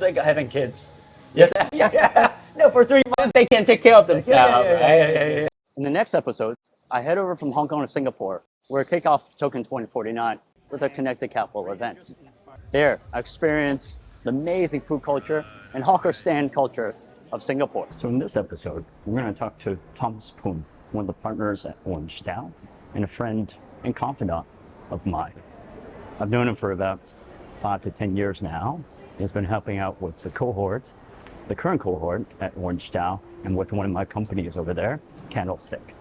It's like having kids. Yeah. No, for 3 months. They can take care of themselves. Yeah. In the next episode, I head over from Hong Kong to Singapore, where I kick off Token 2049 with a Connected Capital event. There, I experienced the amazing food culture and hawker stand culture of Singapore. So in this episode, we're going to talk to Thomas Poon, one of the partners at OrangeDAO, and a friend and confidant of mine. I've known him for about 5 to 10 years now. He's been helping out with the cohort, the current cohort at OrangeDAO, and with one of my companies over there, Candlestick.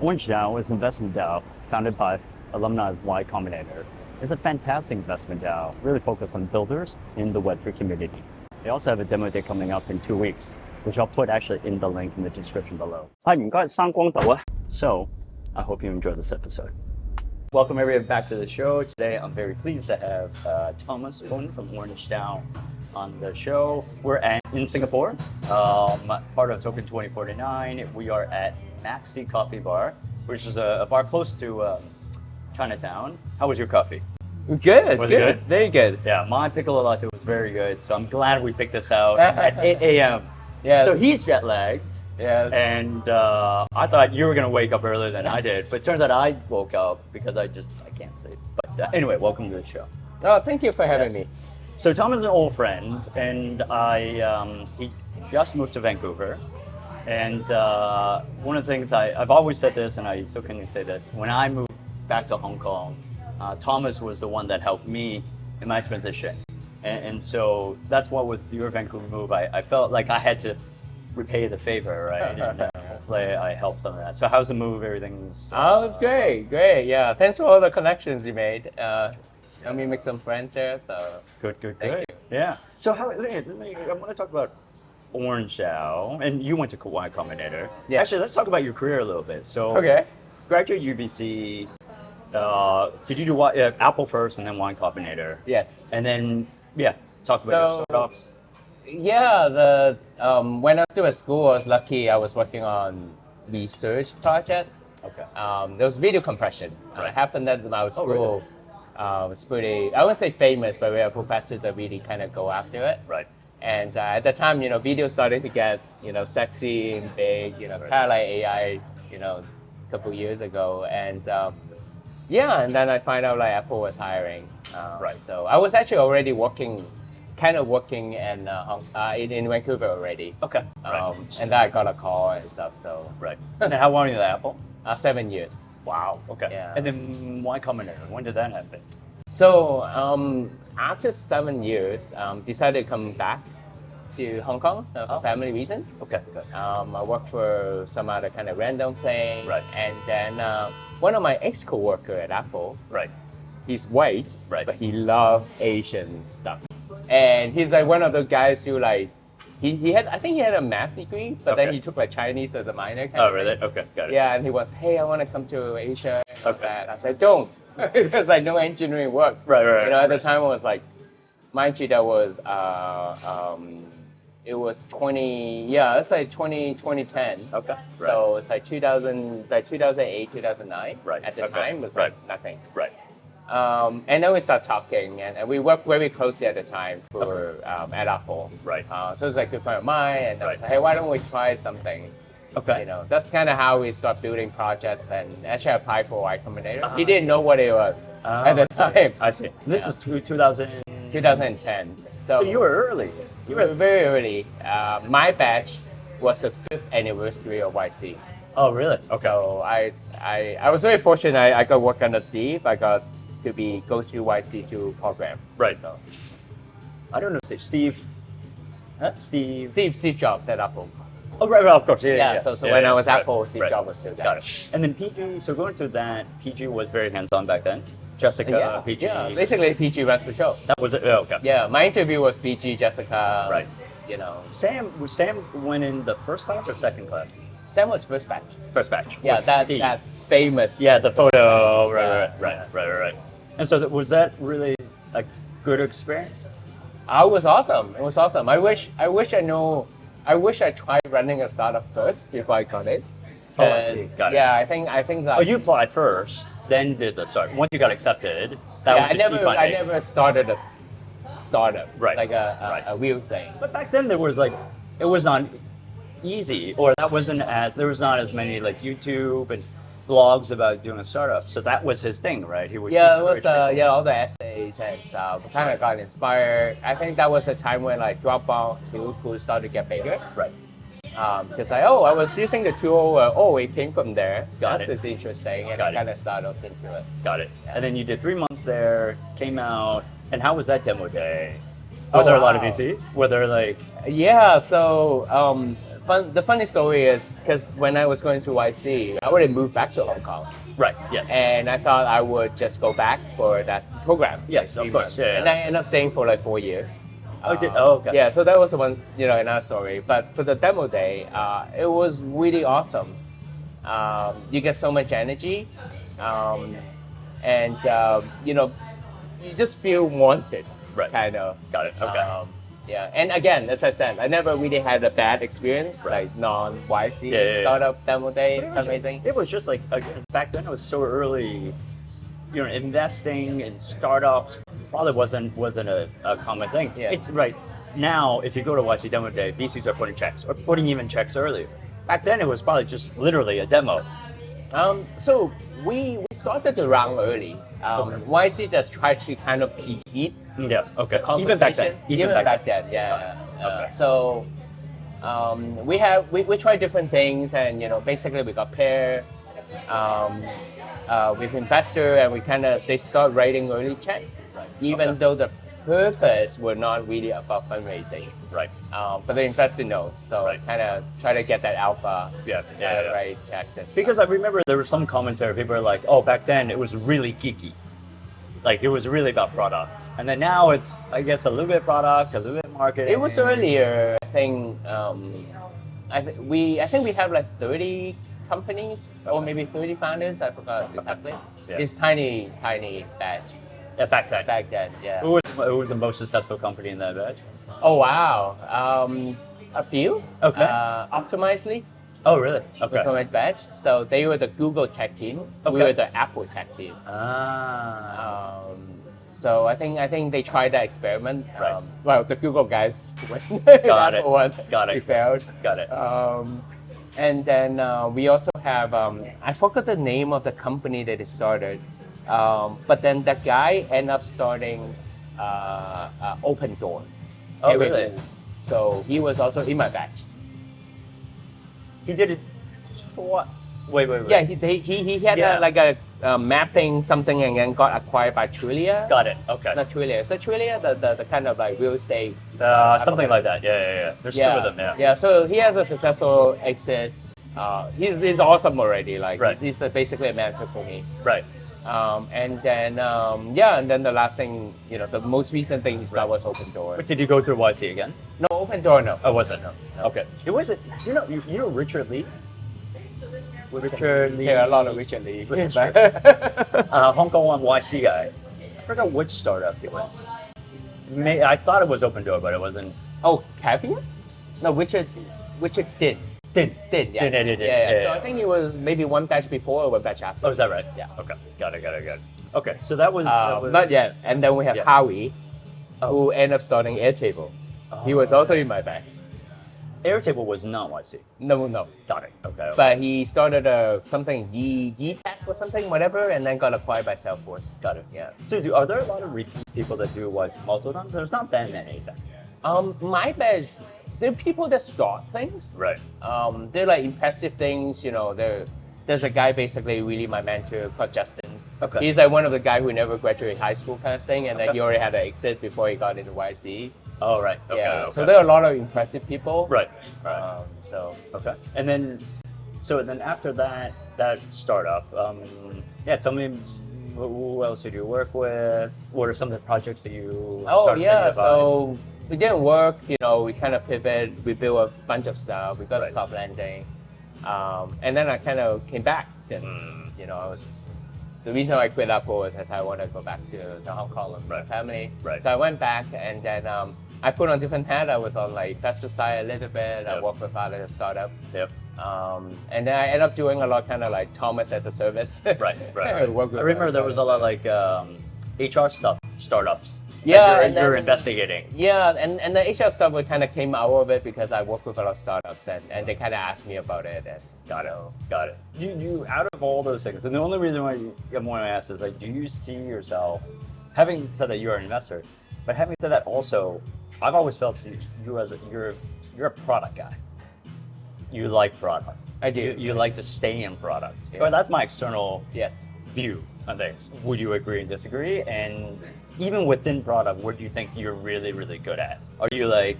OrangeDAO is an investment DAO founded by alumni of Y Combinator. It's a fantastic investment DAO, really focused on builders in the Web3 community. They also have a demo day coming up in 2 weeks, which I'll put actually in the link in the description below. So, I hope you enjoy this episode. Welcome everyone back to the show. Today I'm very pleased to have Thomas Poon from OrangeDAO on the show. We're in Singapore, part of Token 2049. We are at Maxi Coffee Bar, which is a bar close to Chinatown. How was your coffee? Good. Was it good? Very good. Yeah, my piccolo latte was very good. So I'm glad we picked this out at 8 a.m. Yes. So he's jet lagged. Yes. And I thought you were going to wake up earlier than I did, but it turns out I woke up because I can't sleep. But anyway, welcome to the show. Oh, thank you for having me. So Tom is an old friend, and he just moved to Vancouver. And one of the things I've always said this, and I still can say this, when I moved back to Hong Kong, Thomas was the one that helped me in my transition. And so that's why with your Vancouver move, I felt like I had to repay the favor, right? And hopefully I helped some of that. So how's the move? Everything's It's great. Yeah, thanks for all the connections you made. Let me make some friends here. So good. Thank you. Yeah. So I want to talk about OrangeDAO, and you went to Y Combinator. Yeah. Actually, let's talk about your career a little bit. So graduate UBC. Did you do Apple first and then Y Combinator? Yes. And then talk about your startups. Yeah, when I was still at school, I was lucky. I was working on research projects. Okay. There was video compression. Right. It happened that my school really? Was pretty, I wouldn't say famous, but we had professors that really kind of go after it. Right. And at the time, video started to get, sexy and big, kind of like AI, a couple years ago. And and then I find out like Apple was hiring. Right. So I was actually already working in Vancouver already. Okay. Right. And then I got a call and stuff. So Right. And then how long are you at Apple? 7 years. Wow. Okay. Yeah. And then Y Combinator, when did that happen? So after 7 years, decided to come back to Hong Kong for family reasons. Okay. Good. I worked for some other kind of random thing. Right. And then one of my ex-coworker at Apple, Right. he's white, Right. but he loved Asian stuff. And he's like one of the guys who like, I think he had a math degree, but then he took like Chinese as a minor. Oh, really? Okay, got it. Yeah, and he was, hey, I want to come to Asia. Okay. I said, don't, because I know engineering work. Right. At the time it was like, mind you, that was, it was 2010. Okay. So it's like 2008, 2009. Right. At the time, it was like nothing. Right. And then we start talking, and we worked very closely at the time for at Apple. Right. So it was like a good friend of mine, and I was like, hey, why don't we try something? Okay. That's kind of how we start building projects, and actually applied for Y Combinator. He didn't know what it was at the time. I see. This is 2010. 2010. So you were early. You were very early. My batch was the 5th anniversary of YC. Oh, really? Okay. So I was very fortunate. I got work under Steve. I got to go through YC2 program. Right. So, I don't know, Steve. huh? Steve Jobs at Apple. Oh, right, of course. Yeah. So when I was Apple, Steve Jobs was still there. Got it. And then PG, so going through that, PG was very hands-on back then. Jessica, PG. Yeah, basically PG runs the show. That was it. Oh, okay. Yeah, my interview was PG, Jessica. Right. Sam went in the first class or second class? Sam was first batch. First batch. Yeah, that famous. Yeah, the photo. Right. And so was that really a good experience? It was awesome. It was awesome. I wish I tried running a startup first before I got it. Oh, I see. Got it. Yeah, I think that. Oh, you applied first, then did the start. Once you got accepted, that was the key funding. I never started a startup, Right. like Right. a real thing. But back then there was like, it was not easy, or that wasn't as, there was not as many like YouTube and blogs about doing a startup. So that was his thing, right? He would Yeah, it was encourage people. all the essays and stuff. Kind of got inspired. I think that was a time when like Dropbox, Heroku started to get bigger. Right. Because I was using the tool. It came from there. Got That's it. just interesting, and Got I it. kind of started into it. Got it. Yeah. And then you did 3 months there, came out, and how was that demo day? Oh, Were there a lot of wow. VCs? Were there like, Yeah. So the funny story is because when I was going to YC, I already moved back to Hong Kong, right, yes. and I thought I would just go back for that program. Yes, like, of 3 course, months. yeah, And yeah. I ended up staying for like 4 years. Okay. Yeah, so that was the one, another story. But for the demo day, it was really awesome. You get so much energy, and you just feel wanted, Right. kind of. Got it, okay. Yeah, and again, as I said, I never really had a bad experience, Right. like non-YC Yeah. startup demo day. But it was Amazing. It was just like, again, back then it was so early, investing in startups probably wasn't a common thing. Yeah. It's right now, if you go to YC Demo Day, VCs are putting checks, or putting even checks earlier. Back then it was probably just literally a demo. So we started the round early. YC just tried to kind of preheat Yeah, okay. the Even back then. conversations. Even back then, yeah. Okay. So we tried different things, and basically we got paired with investor, and they start writing early checks, even Okay. though the purpose were not really about fundraising. Right. But the investor knows, so Right. kind of try to get that alpha, Yeah. right checks. And Because I remember there was some commentary, people were like, oh, back then it was really geeky. Like it was really about product. And then now it's, I guess, a little bit product, a little bit marketing. It was earlier, I think. I think we have like 30 companies or maybe 30 founders. I forgot exactly. Yeah. It's tiny batch Yeah, back then. back then. Yeah. Who was the most successful company in that batch? Oh wow. A few. Okay. Optimizely Oh, really? was Okay. from my batch. So they were the Google tech team. We Okay. were the Apple tech team. Ah. So I think they tried that experiment. Right. Well, the Google guys went. Got it. Apple one, Got it. We failed. Got it. And then we also have, I forgot the name of the company that it started, but then that guy ended up starting Open Door. Oh, really? So he was also in my batch. He did it. What? Wait. Yeah, he had Yeah. like a mapping something, and then got acquired by Trulia. Got it. Okay. Not Trulia. So Trulia, the kind of like real estate. Something like that. Yeah. There's two of them. Yeah. Yeah, so he has a successful exit. He's awesome already. Like Right. he's basically a mentor for me. Right. And then the last thing, the most recent thing he started was Open Door. But did you go through YC again? No, Open Door, no. Oh, was it? No. No. Okay. It wasn't. You know Richard Lee. Richard Lee. There are a lot of Richard Lee. That's true. Hong Kong one YC guy. I forgot which startup it was. I thought it was Open Door, but it wasn't. Oh, Caviar? No, Richard did. Did. Yeah. Did. Yeah. So Yeah. I think it was maybe one batch before or one batch after. Oh, is that right? Yeah. Okay. Got it. Okay. So that was. Not yet. And then we have Yeah. Howie, Oh. who ended up starting Airtable. He was also in my batch. Airtable was not YC. No. Got it. Okay. But he started something Tech or something, whatever, and then got acquired by Salesforce. Got it. Yeah. So are there a lot of repeat people that do YC multiple times? There's not that many. My batch, there are people that start things. Right. They're like impressive things, there's a guy basically really my mentor called Justin. Okay. He's like one of the guy who never graduated high school kind of thing, and then Okay. he already had an exit before he got into YC. Oh, right. Okay. Yeah. Okay. So there are a lot of impressive people. Right. So Okay. And then after that startup, tell me who else did you work with? What are some of the projects that you started thinking about? So we didn't work. We kind of pivot. We built a bunch of stuff. We got Right. a soft landing, and then I kind of came back because the reason I quit Apple was as I want to go back to Hong Kong with my family. Right. So I went back, and then I put on different hat. I was on like investor side a little bit. I Yep. worked with other startup. Yep. And then I ended up doing a lot kind of like Thomas as a service. Right. I worked with I remember there was a lot Thomas. like HR stuff, startups. Yeah, that you're investigating. Yeah, and the HR stuff kind of came out of it because I work with a lot of startups and they kind of asked me about it. And Got it. You out of all those things, and the only reason why I want to ask is like, do you see yourself, having said that you're an investor, but having said that also, I've always felt you as you're a product guy. You like product. I do. You like to stay in product. Yeah. But that's my external Yes. view on things. Would you agree and disagree? And even within product, what do you think you're really, really good at? Are you like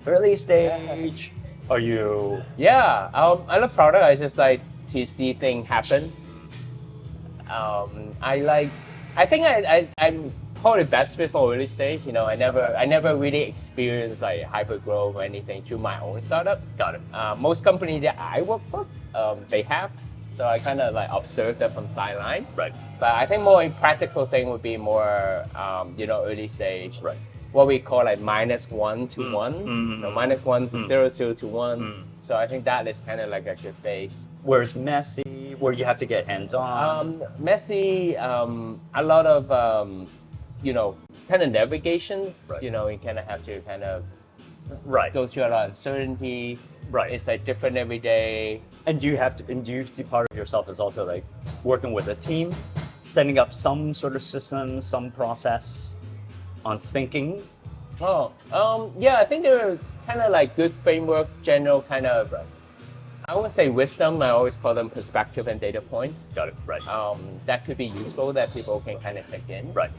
early stage? Are you? Yeah, I love product. I just like to see things happen. I think I'm probably best fit for early stage. You know, I never really experienced like hyper growth or anything through my own startup. Got it. Most companies that I work for, they have. So I kind of like observe them from sideline. Right. But I think more practical thing would be more, early stage. Right. What we call like -1 to 1. So -1 to 0, 0 to 1. So I think that is kind of like a good phase. Where it's messy, where you have to get hands-on. Messy, a lot of, kind of navigations. Right. You kind of have to kind of Right. go through a lot of uncertainty. Right. It's like different every day. And do you see part of yourself as also like working with a team, setting up some sort of system, some process on thinking? Yeah, I think they're kind of like good framework, general kind of, I would say wisdom. I always call them perspective and data points. Got it. Right. That could be useful that people can kind of take in. Right.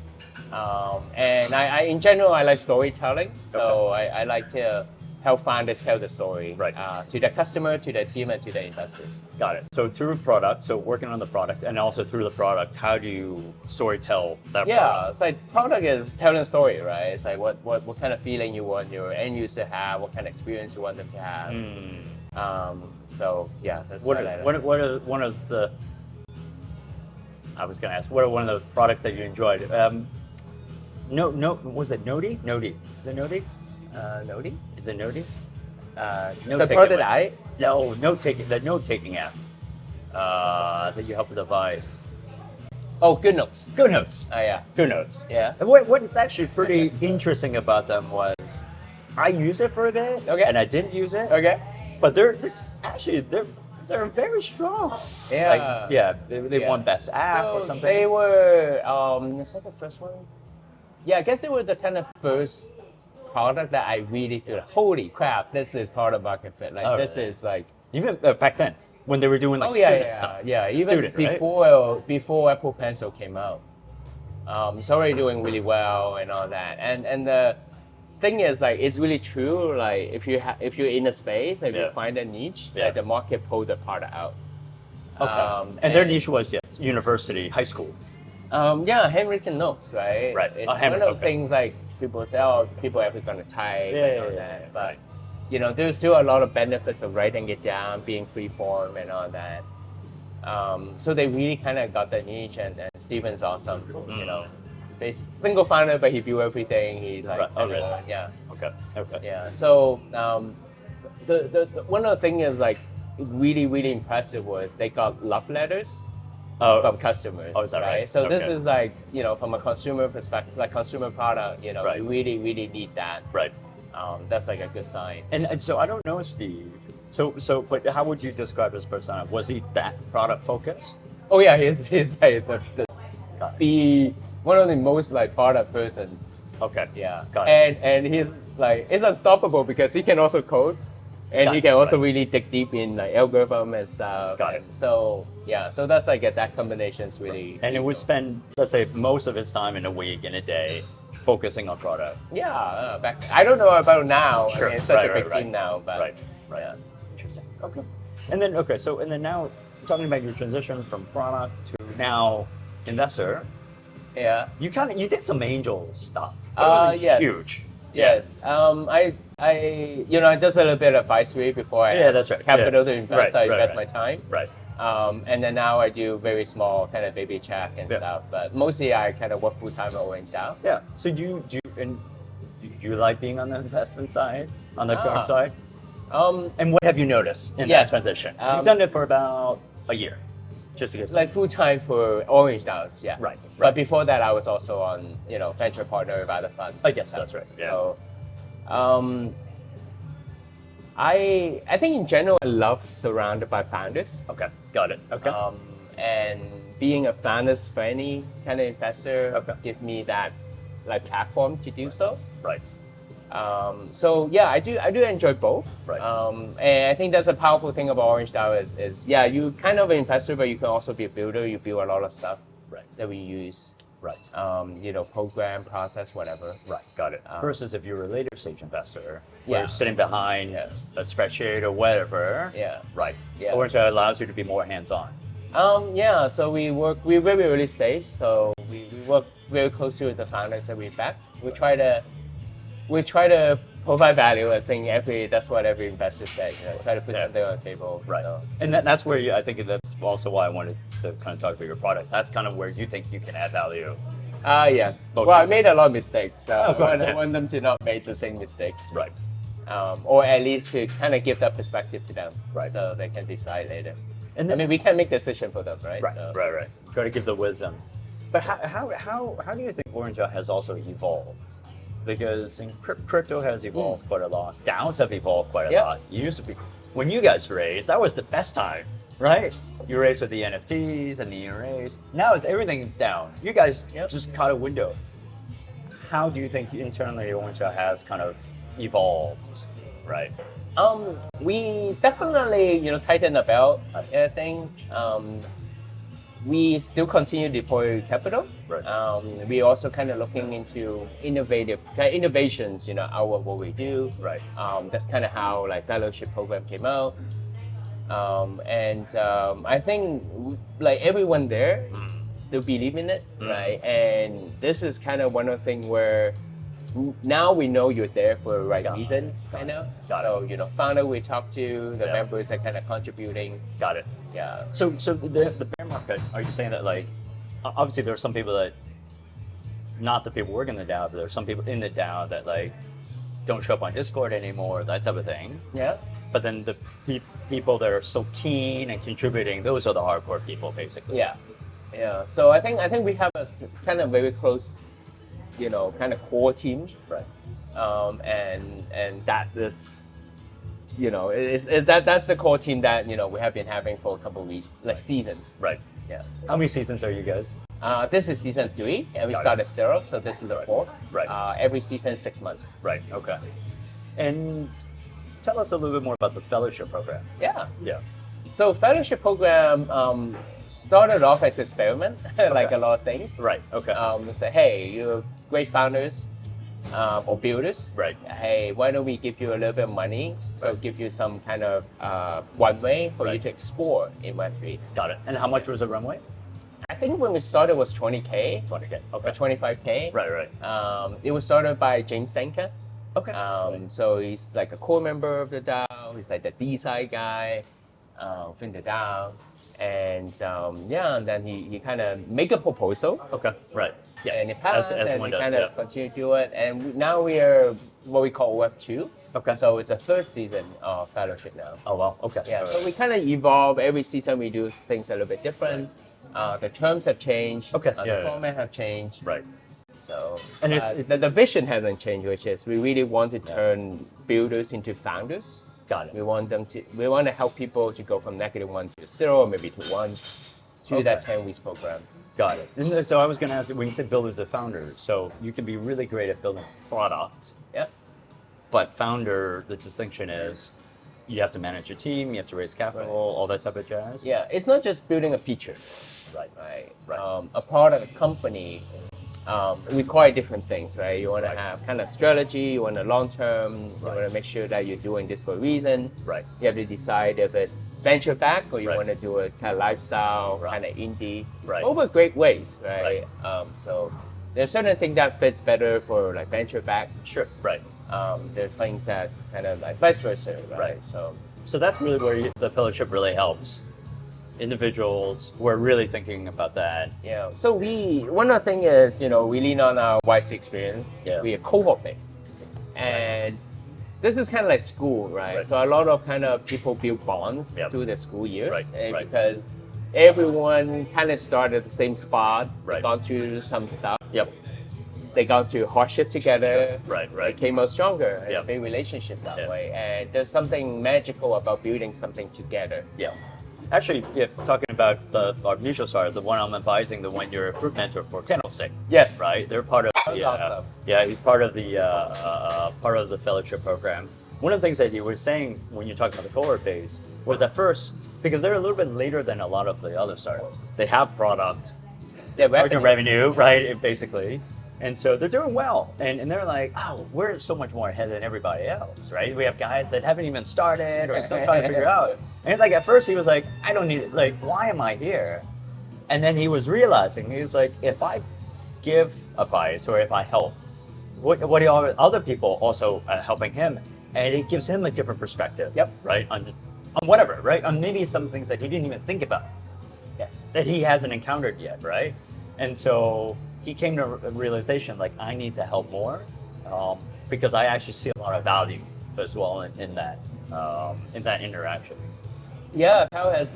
And I in general, I like storytelling. So I like to help founders tell the story to the customer, to the team, and to the investors. Got it. So through product, so working on the product, and also through the product, how do you storytell that Yeah, product? it's like product is telling a story, right? It's like what kind of feeling you want your end user to have, what kind of experience you want them to have. So yeah, that's What are one of the? I was going to ask, what are one of the products that you enjoyed? Was it Noti? Noti. Is it Noti? Noti? Is it Noti? The product The note-taking app that you help with devise. Oh, GoodNotes. GoodNotes. Oh yeah. GoodNotes. Yeah. And what's actually pretty interesting about them was, I used it for a bit, and I didn't use it. Okay. But they're very strong. Yeah. They won best app or something. They were is that the first one? Yeah, I guess they were the kind of first product that I really feel like, holy crap, this is product market fit. Like this is like even back then when they were doing like student stuff. Yeah, even before Apple Pencil came out. It's already doing really well and all that. And the thing is, like, it's really true. Like, if you're in a space, if you find a niche, like, the market pulled the product out. And their niche was university, high school. Handwritten notes, right? Right. It's one of the things like people say, oh, people are going to type and all that. But there's still a lot of benefits of writing it down, being free form and all that. So they really kind of got the niche, and Steven's awesome. Single founder, but he built everything. He yeah. Okay. Yeah. So the one of the things is like really really impressive was they got love letters from customers. Oh, is that right? So this is like from a consumer perspective, like consumer product. You really really need that. Right. That's like a good sign. And so I don't know Steve. But how would you describe his persona? Was he that product focused? Oh yeah, he's like the one of the most like product person. Okay. Yeah. Got it. And he's like, it's unstoppable because he can also code, and he can also really dig deep in like algorithm and stuff. Got it. So yeah, so that's like that combination is really. And it would spend, let's say, most of his time in a week, in a day, focusing on product. Yeah. I don't know about now. Sure. I mean, it's such a big team now, but. Right. Yeah. Interesting. Okay. And then now talking about your transition from product to now investor. Yeah. You did some angel stuff. But it wasn't huge. Yes. I just a little bit of advisory before I that's right. capital to invest. Right, I invest my time. Right. And then now I do very small kind of baby check and stuff. But mostly I kind of work full time at OrangeDAO. Yeah. So do you like being on the investment side, on the product side? And what have you noticed in that transition? You've done it for about a year. Just to get like full time for OrangeDAOs, yeah. Right. But before that, I was also on, venture partner with other funds. I guess that's right. Yeah. So, I think in general, I love surrounded by founders. Okay. Got it. Okay. And being a founders friendly kind of investor give me that like platform to do so. Right. So yeah, I do enjoy both. Right. And I think that's a powerful thing about OrangeDAO is you kind of an investor, but you can also be a builder. You build a lot of stuff that we use. Right. Program, process, whatever. Right. Got it. Versus if you're a later stage investor, Yeah. you're sitting behind a spreadsheet or whatever. Yeah. Right. Yeah. OrangeDAO allows you to be more hands-on. So we're very early stage, so we work very closely with the founders that we backed. We try to provide value. I think that's what every investor says. Try to put something on the table. Right. So. And that's where I think that's also why I wanted to kind of talk about your product. That's kind of where you think you can add value. Yes. Both Well, I sides. made a lot of mistakes. So Of course, I want them to not make the same mistakes. Right. Or at least to kind of give that perspective to them. Right. So they can decide later. And then, we can make decision for them, right? Right. So. Right. Try to give the wisdom. But how do you think OrangeDAO has also evolved? Because crypto has evolved quite a lot. DAOs have evolved quite a lot. You used to be, when you guys raised, that was the best time, right? You raised with the NFTs and the ERAs. Now everything's down. You guys just caught a window. How do you think internally OrangeDAO has kind of evolved, right? We definitely, tighten the belt, I think. We still continue to deploy capital. Right. We also kind of looking into innovations, out of what we do. Right. That's kind of how like fellowship program came out. I think like everyone there still believe in it, right? And this is kind of one of the things where now we know you're there for the right reason, kind of. So, founder we talk to, the members are kind of contributing. Got it. Yeah. So the bear market, are you saying that like, obviously there's some people that, not the people working in the DAO, but there's some people in the DAO that like don't show up on Discord anymore, that type of thing. Yeah. But then the people that are so keen and contributing, those are the hardcore people, basically. Yeah. Yeah. So I think we have a kind of very close, kind of core team. Right. And that is, that's the core team that we have been having for a couple of weeks, like seasons. Right. Yeah. How many seasons are you guys? This is season 3, and we started 0, so this is the 4th. Right. Every season 6 months. Right. Okay. And tell us a little bit more about the fellowship program. Yeah. Yeah. So fellowship program started off as an experiment, like a lot of things. Right. Okay. Say, hey, you're great founders or builders. Right. Hey, why don't we give you a little bit of money? So give you some kind of runway for you to explore in Web3. Got it. And how much was the runway? I think when we started was 20K. 20K. Or Okay. 25K. Right. It was started by James Senka. Okay. So he's like a core member of the DAO. He's like the D-side guy within the DAO. And and then he kind of make a proposal. Okay. Right. Yeah. And it passed, as and one we does, kind of continue to do it. And now we are what we call Web2. Okay. So it's a 3rd season of fellowship now. Oh wow. Okay. Yeah. So we kind of evolve. Every season we do things a little bit different. The terms have changed. Okay. The format have changed. Right. So And the vision hasn't changed, which is we really want to turn builders into founders. Got it. We want to help people to go from -1 to 0, or maybe to 1, through that 10 weeks program. Got it. And so I was going to ask you, when you said builders to founders, so you can be really great at building product. Yeah. But founder, the distinction is you have to manage your team, you have to raise capital, all that type of jazz. Yeah, it's not just building a feature. Right. A product, a company require different things, right? You want to have kind of strategy, you want a long term, you want to make sure that you're doing this for a reason. Right. You have to decide if it's venture back or you Right. want to do a kind of lifestyle, kind of indie. Right. Over great ways, right? So there's certain things that fits better for like venture back. Sure. Right. There's things that kind of like vice versa, right? So that's really where the fellowship really helps individuals who are really thinking about that. Yeah. So one of the things is, we lean on our YC experience. Yeah. We are cohort based, and this is kind of like school, right? So a lot of kind of people build bonds through the school years, Right. because everyone kind of started at the same spot. Right. Gone through some stuff. Yep. They got through hardship together. Sure. Right. They came out stronger. Yep. And build relationships that Yeah. way. And there's something magical about building something together. Yeah. Actually, yeah, talking about our mutual startup, the one I'm advising, the one-year fruit mentor for Candlestick. Yes. Right. They're part of. That was awesome. Yeah, he's part of the fellowship program. One of the things that he was saying when you're talking about the cohort base was at first, because they're a little bit later than a lot of the other startups. They have product, Yeah, target revenue, right? Basically. And so they're doing well. And they're like, oh, we're so much more ahead than everybody else, right? We have guys that haven't even started or still trying to figure out. And it's like, at first he was like, I don't need it. Like, why am I here? And then he was realizing, he was like, if I give advice or if I help, what are other people also helping him? And it gives him a different perspective. Yep. Right? On whatever, right? On maybe some things that he didn't even think about. Yes. That he hasn't encountered yet, right? And so he came to a realization, like, I need to help more because I actually see a lot of value as well in that interaction. Yeah, Kyle has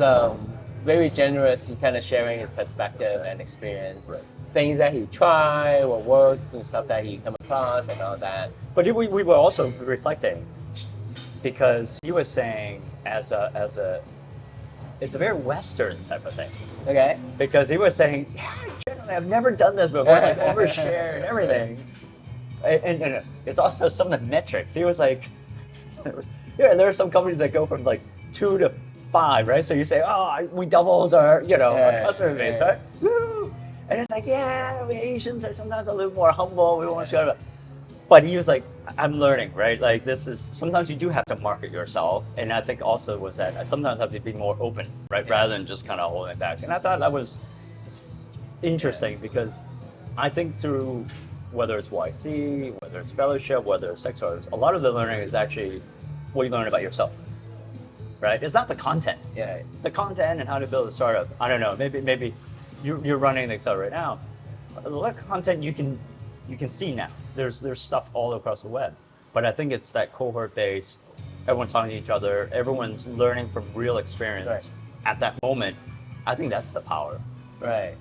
very generous in kind of sharing his perspective and experience. Right. Things that he tried, what works, and stuff that he come across and all that. But we were also reflecting because he was saying it's a very Western type of thing. Okay. Because he was saying, yeah, generally I've never done this before, like overshare and everything. And it's also some of the metrics. He was like, yeah, there are some companies that go from like 2 to 5, right? So you say, oh, we doubled our customer base, right? Woo! And it's like, yeah, we Asians are sometimes a little more humble. We want to share. But he was like, I'm learning, right? Like sometimes you do have to market yourself. And I think also was that I sometimes have to be more open, right? Yeah. Rather than just kind of holding it back. And I thought that was interesting because I think through whether it's YC, whether it's fellowship, whether it's sex orders, a lot of the learning is actually what you learn about yourself, right? It's not the content. Yeah. The content and how to build a startup. I don't know, maybe you're running the accelerator right now. A lot of content you can see now. There's stuff all across the web. But I think it's that cohort base, everyone's talking to each other, everyone's learning from real experience at that moment. I think that's the power. Right.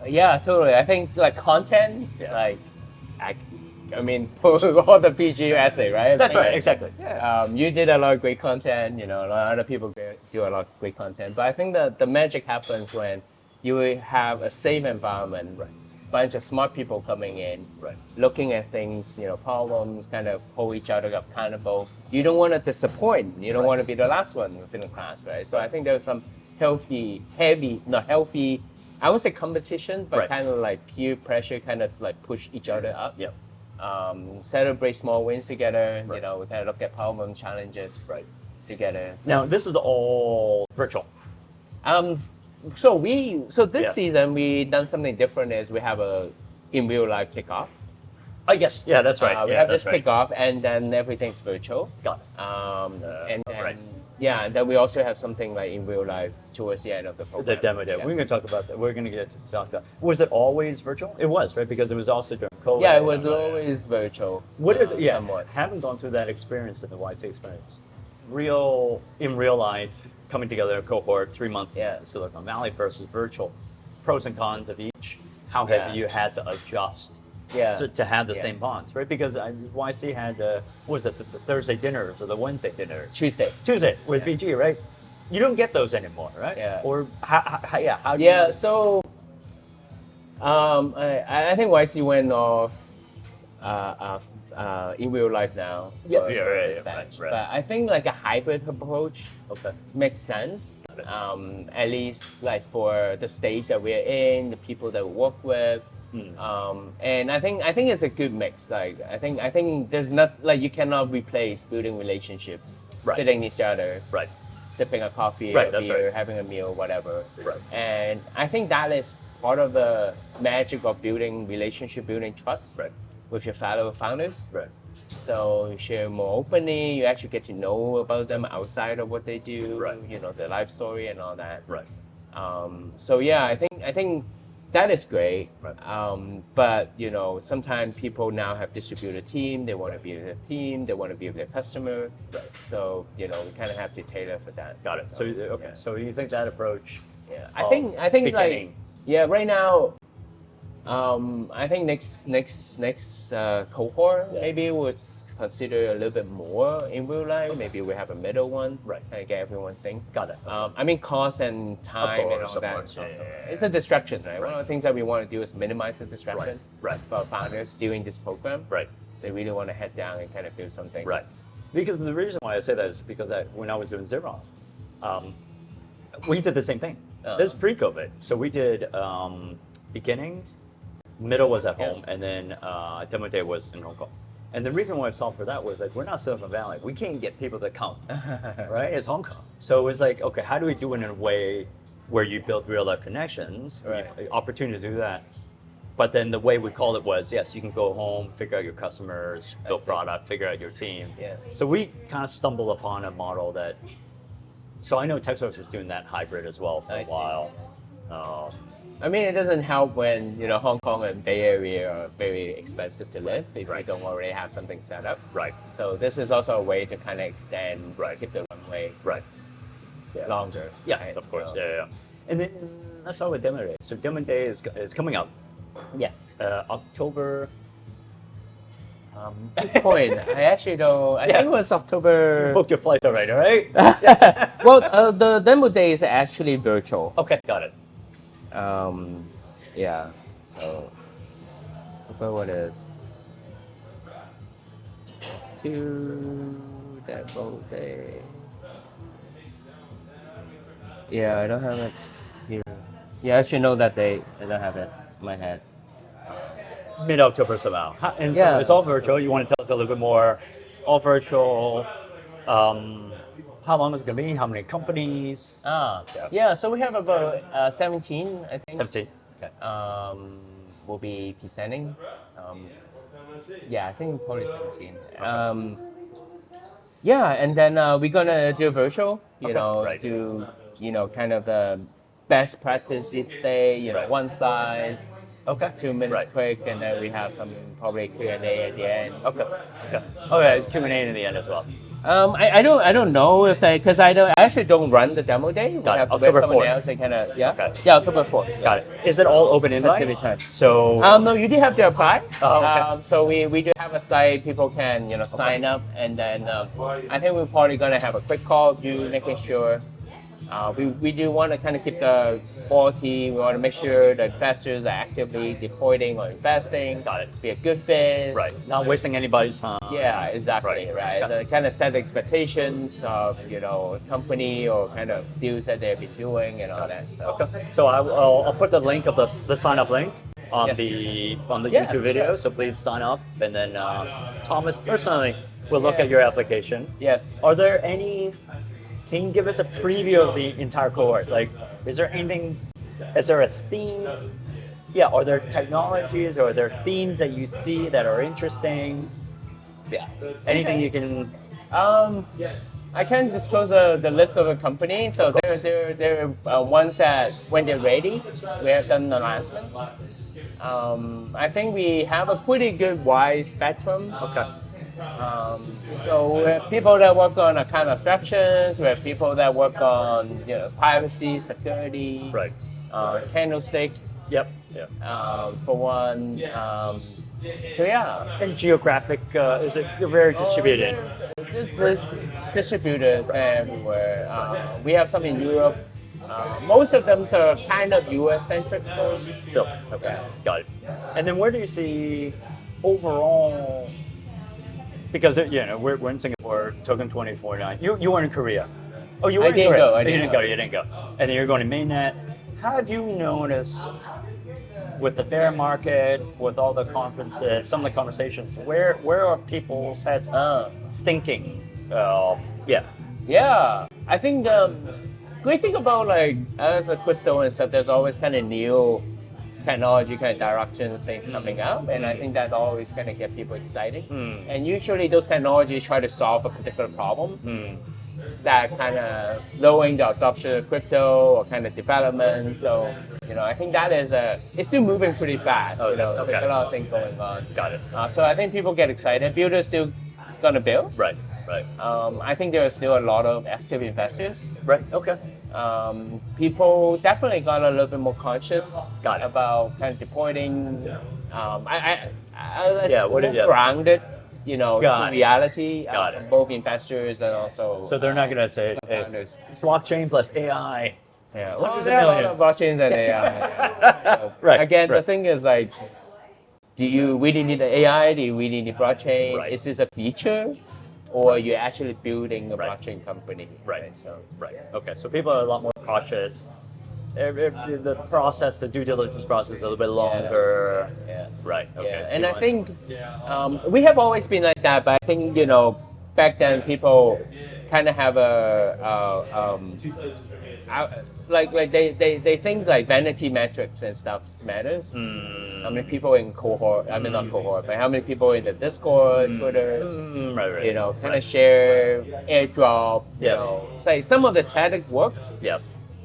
Yeah, totally. I think like content, like I mean, all the PGU essay, right? That's right, exactly. Yeah. You did a lot of great content, a lot of other people do a lot of great content. But I think that the magic happens when you have a safe environment, bunch of smart people coming in, looking at things, problems, kind of hold each other accountable. You don't want to disappoint. You don't want to be the last one within the class, right? So I think there's some healthy, I would say competition, but kind of like peer pressure, kind of like push each other up. Yeah. Celebrate small wins together. We kind of look at problem challenges together. So. Now this is all virtual. So this season we done something different. Is we have a in real life kickoff. Oh yes, yeah, that's right. We have this kickoff, and then everything's virtual. Got it. And then and then we also have something like in real life towards the end of the program. The demo day. We're going to talk about that. We're going to get to talk about. Was it always virtual? It was, right? Because it was also during COVID. Yeah, it was always virtual. Somewhat. Haven't gone through that experience in the YC experience. In real life, coming together a cohort, 3 months in Silicon Valley versus virtual. Pros and cons of each. How have you had to adjust to have the same bonds, right? Because YC had, was it the Thursday dinners or the Wednesday dinner? Tuesday with BG, right? You don't get those anymore, right? Yeah. Or how do you? So I think YC went off in real life now. Right. But I think like a hybrid approach makes sense. At least like for the stage that we're in, the people that we work with. And I think it's a good mix. Like I think there's not like you cannot replace building relationships, sitting each other, sipping a coffee, a beer, having a meal, whatever. And I think that is part of the magic of building relationship, building trust with your fellow founders. So you share more openly. You actually get to know about them outside of what they do. Their life story and all that. So yeah, I think. That is great, but sometimes people now have distributed team. They want to be with their team. They want to be with their customer. So we kind of have to tailor for that. Got it. So you think that approach Yeah, I think like beginning? right now, I think next cohort maybe would consider a little bit more in real life. Maybe we have a middle one, Right. kind of get everyone sync. Got it. I mean, cost and time and all that. Course. Yeah. It's a distraction, right? One of the things that we want to do is minimize the distraction Right. for our founders during this program. Right. So they really want to head down and kind of build something. Right. Because the reason why I say that is because when I was doing Zeroth, we did the same thing. This is pre-COVID. So we did beginning, middle was at home, and then demo day was in Hong Kong. And the reason why I solved for that was like, we're not Silicon Valley. We can't get people to come, right? It's Hong Kong. So it's like, okay, how do we do it in a way where you build real life connections, opportunities to do that? But then the way we called it was, yes, you can go home, figure out your customers, build product, figure out your team. Yeah. So we kind of stumbled upon a model that, so I know TechSource was doing that hybrid as well for a while. I mean, it doesn't help when, you know, Hong Kong and Bay Area are very expensive to live if you don't already have something set up. Right. So this is also a way to kind of extend, keep the runway longer. Yeah, right? of course. So, Yeah. And then let's start with Demo Day. So Demo Day is coming up. Yes. October. Good point. I actually don't. I think it was October. You booked your flights already, right? Well, the demo day is actually virtual. Okay, got it. Yeah. So, but what is to demo day? Yeah, I don't have it here. Yeah, I should know that date. I don't have it in my head. Mid-October somehow. And so it's all virtual. You want to tell us a little bit more? All virtual. How long is it going to be? How many companies? Yeah, so we have about 17, I think. 17. Okay. Will be presenting. Yeah, I think probably 17. Yeah, and then we're gonna do virtual. Do kind of the best practice each day. One slide. Okay. 2 minutes quick, and then we have some probably Q&A at the end. Okay. Okay, it's Q&A in the end as well. I don't know if because I actually don't run the demo day. We have October someone 4th. else and kind of Okay. Yeah, October 4th. Got it. Is it all open invite? Pacific time. So no, you do have to apply. Okay. So we do have a site people can sign up, and then I think we're probably gonna have a quick call, making sure. We do want to kind of keep the quality. We want to make sure the investors are actively deploying or investing. Got it. Be a good fit. Right. Not wasting anybody's time. Yeah, exactly. Right. Got it. Kind of set expectations of company or kind of deals that they've been doing and all that. So. Okay. So I'll put the link of the sign up link on Yes. the YouTube video. So please sign up, and then Thomas personally will look at your application. Yes. Are there any? Can you give us a preview of the entire cohort? Like, is there anything? Is there a theme? Yeah. Are there technologies or are there themes that you see that are interesting? Yeah. Anything you can? I can't disclose the list of a company. So there are ones that when they're ready, we have done announcements. I think we have a pretty good wide spectrum. Okay. So we have people that work on account abstractions. We have people that work on privacy, security. Right. Candlestick. Yep. For one. So yeah. And geographic, is it very distributed? This is distributors everywhere. We have some in Europe. Most of them are kind of US centric. So, okay, got it. And then where do you see overall? Because we're in Singapore, Token 2049. You were in Korea. Oh, you were in Korea. You didn't go. And then you're going to mainnet. Have you noticed with the bear market, with all the conferences, some of the conversations, where are people's heads thinking? Yeah, I think great thing about as a crypto and stuff, there's always kind of new technology kind of directions things coming up, and I think that always kind of get people excited. And usually those technologies try to solve a particular problem that kind of slowing the adoption of crypto or kind of development. So I think that is it's still moving pretty fast. So there's a lot of things going on. Got it. So I think people get excited. Builders still gonna build. Right. I think there are still a lot of active investors. Right. Okay. people definitely got a little bit more conscious Got it. about kind of deploying. Yeah, what more yeah. grounded, Got to it. reality, Got it. both investors and also. So they're not going to say, hey, founders. blockchain plus AI. Yeah, Hundreds there of are a lot millions. of blockchains and AI. So, Right, again, the right. thing is like, do you really need the AI? Do you really need blockchain? Right. Is this a feature, or you're actually building a Right. blockchain company? Right. So Right. Okay. So people are a lot more cautious. The process, the due diligence process, is a little bit longer. yeah. Right. Okay. Yeah, and I think we have always been like that, but I think back then people kind of have like they think like vanity metrics and stuff matters. How many people in cohort? I mean not cohort, but how many people in the Discord, Twitter? Right. Kind of share, airdrop. Yeah. Say some of the tactics worked, Yeah.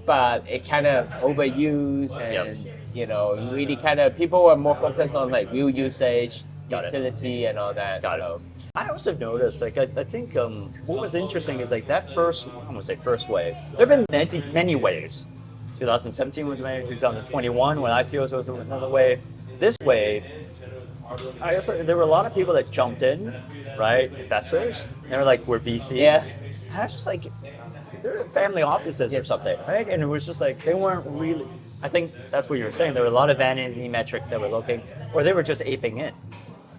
but it kind of overused and really kind of people are more focused on like real usage, Got it. utility, and all that. Got it. So, I also noticed, like, I think what was interesting is like that first, I'm gonna say first wave. There have been many waves. 2017 was a wave. 2021 when ICOs was another wave. This wave, there were a lot of people that jumped in, right? Investors. They were like, we're VCs. Yes. And I was just like, they're family offices or something, right? And it was just like they weren't really. I think that's what you were saying. There were a lot of vanity metrics that were looking, or they were just aping in.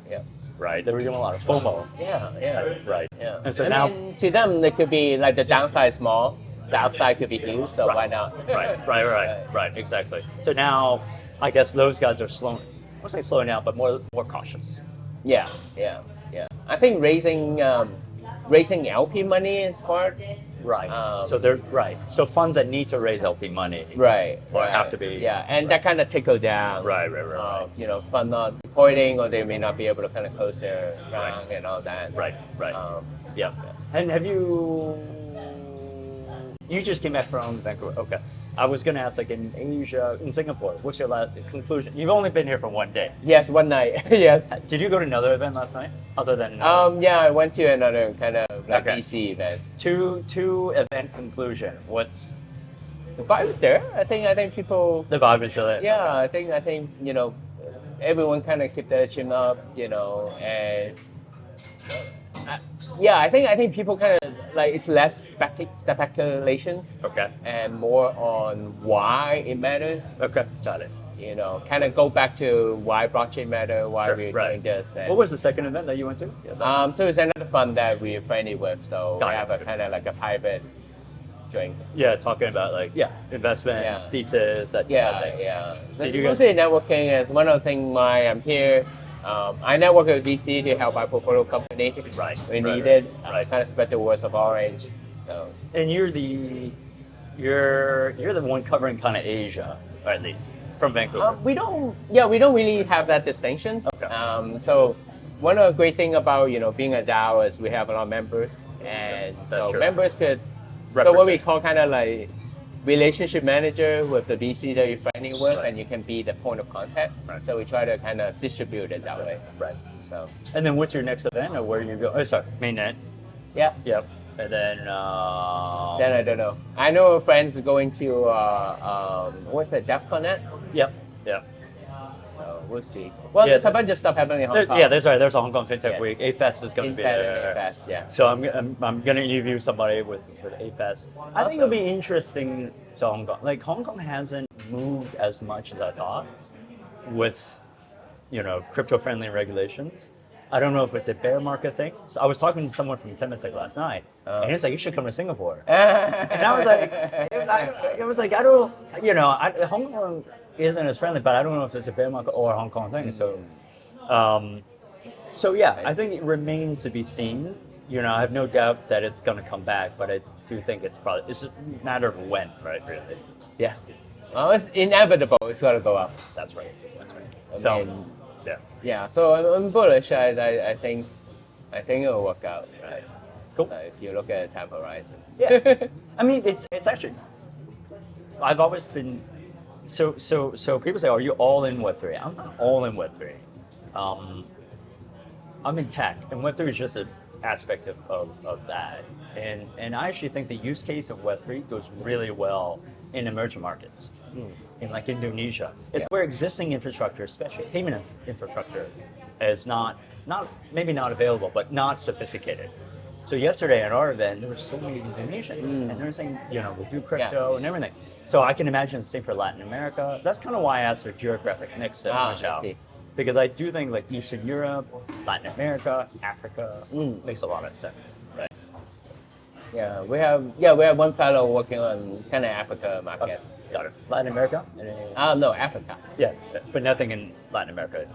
yeah. Right. They were doing a lot of FOMO. Yeah. Right. Yeah. And so I now, mean, to them, it could be like the downside is small, the upside could be huge. So why not? right. Exactly. So now, I guess those guys are slowing. I won't say slowing down, but more cautious. Yeah. I think raising LP money is hard. Right. So there's right. So funds that need to raise LP money. Right. Or have to be. Yeah, and that kind of trickle down. Right. Fund not reporting, or they may not be able to kind of close their round and all that. Right. Yeah. Yeah. And have you? You just came back from Vancouver. Okay. I was gonna ask, like in Asia, in Singapore, what's your last conclusion? You've only been here for one day. Yes, one night. Yes. Did you go to another event last night, other than? Yeah, I went to another kind of like Okay. VC event. Two event conclusion. What's The vibe was there. I think people. the vibe is still there? Yeah, I think everyone kind of kept their chin up, and I think people kind of like it's less speculations Okay. and more on why it matters. Okay. Got it. Kind of go back to why blockchain matter, why Sure, we're right. doing this. And, What was the second event that you went to? Yeah, so it's another fund that we're friendly with. So Got we it. have a kind of like a private drink. talking about like investments, Yeah. thesis, that type of thing. Did you guys- Mostly networking is one of the things why I'm here. I network with VC to help our portfolio company. Right, We right, need it. right. Kind of spread the words of Orange. So And you're the one covering kind of Asia, or at least from Vancouver. we don't really have that distinctions. Okay. So one of the great thing about being a DAO is we have a lot of members, and so true. members could. So Represent. what we call kind of like relationship manager with the VC that you're friendly with, Right. and you can be the point of contact. Right. So we try to kind of distribute it that way. Right. So And then what's your next event, or where you go? Oh, sorry, mainnet. yeah. Yep. And then. Then I don't know. I know friends going to what's that, DEF CON? Yep. Yeah. So we'll see. Well, Yeah, there's a bunch of stuff happening in Hong Kong. There's a Hong Kong FinTech Yes. Week. AFest is going to be there. Fast, yeah. So I'm going to interview somebody for the AFest. I think it'll be interesting to Hong Kong. Like Hong Kong hasn't moved as much as I thought with, crypto-friendly regulations. I don't know if it's a bear market thing. So I was talking to someone from Temasek last night, and he's like, "You should come to Singapore." And I was like, I don't, Hong Kong isn't as friendly, but I don't know if it's a bear market or a Hong Kong thing. So yeah, I think it remains to be seen. I have no doubt that it's going to come back, but I do think it's a matter of when, right? Really. Yes. Well, it's inevitable. It's got to go up. That's right. I mean, Yeah. yeah. So I'm bullish. I think it'll work out. Right? Cool. If you look at the time horizon. Yeah. I mean, it's actually. I've always been. So people say, "Are you all in Web3?" I'm not all in Web3. I'm in tech, and Web3 is just a aspect of that. And I actually think the use case of Web3 goes really well in emerging markets, in like Indonesia. It's where existing infrastructure, especially payment infrastructure, is maybe not available, but not sophisticated. So yesterday at our event, there were so many Indonesians, and they're saying, you know, we do crypto and everything. So I can imagine the same for Latin America. That's kind of why I asked for geographic mix at OrangeDAO. Because I do think like Eastern Europe, Latin America, Africa makes a lot of sense. Right. Yeah, we have one fellow working on kind of Africa market. Got it. Latin America? No, Africa. Yeah, but nothing in Latin America.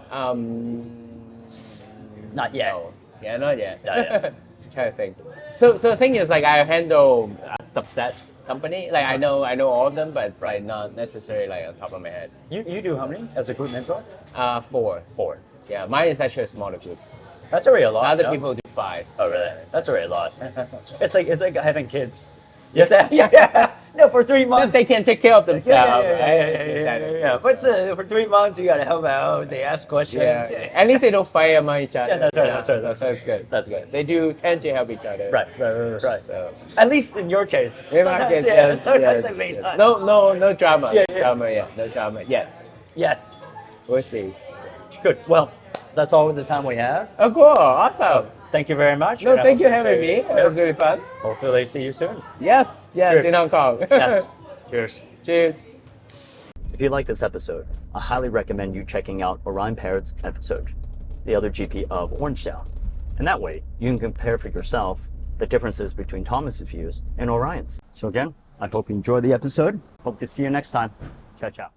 Not yet. No. Yeah, not yet. Yeah. Trying to think. So the thing is, like, I handle a subset company. Like, I know all of them, but it's like not necessarily like on top of my head. You do how many as a group mentor? 4. 4. Yeah, mine is actually a smaller group. That's already a lot. Other people do 5. Oh really? That's already a lot. It's like having kids. You have to, no, for 3 months. They can take care of themselves. Yeah. But for 3 months, you gotta help out. They ask questions. Yeah. At least they don't fight among each other. Yeah, that's right. So it's good. That's good. They do tend to help each other. Right. So. At least in your case. Sometimes they may not. No drama. Yeah. No drama yet. We'll see. Good. Well, that's all the time we have. Oh, cool. Awesome. Thank you very much. No, thank you for having me. It was really fun. Hopefully see you soon. Yes, Cheers. in Hong Kong. Yes. Cheers. Cheers. If you like this episode, I highly recommend you checking out Orion Parrot's episode, the other GP of OrangeDAO. And that way, you can compare for yourself the differences between Thomas's views and Orion's. So again, I hope you enjoyed the episode. Hope to see you next time. Ciao, ciao.